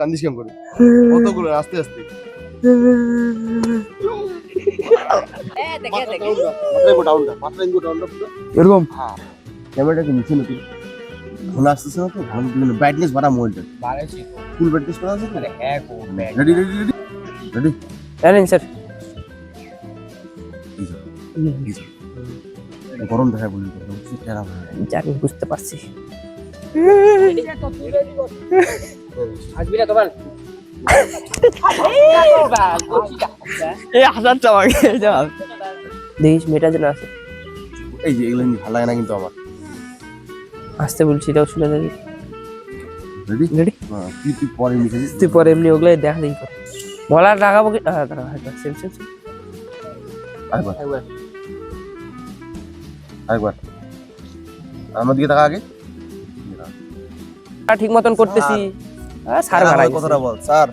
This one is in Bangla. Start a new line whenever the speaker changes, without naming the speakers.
কান্দিস কেমন করে কতগুলো আস্তে আস্তে এরকম ক্যামেরাটা কি নিচে নাকি ভালো আসতেছে না তো ভালো ব্রাইটনেস বাড়া মোবাইলটা ফুল ব্রাইটনেস করা আছে রেডি রেডি রেডি রেডি
জানেন স্যার
গরম দেখা বলি টেরা
জানি বুঝতে পারছি আসবি না তোমার এই হাজার চাওয়াকে যা দেখিস মেয়েটা যেন আছে
এই যে এগুলো ভালো লাগে না কিন্তু আমার
আসতে বলছি এটাও শুনে যাবি
রেডি
রেডি
তুই পরে নিতে
তুই পরে এমনি ওগুলো দেখা দেখি করে বলার লাগাবো কি দাঁড়া সেম সেম সেম
আরেকবার আরেকবার আমার দিকে তাকা আগে
ঠিক মতন করতেছি স্যার ভাড়া
কথাটা বল স্যার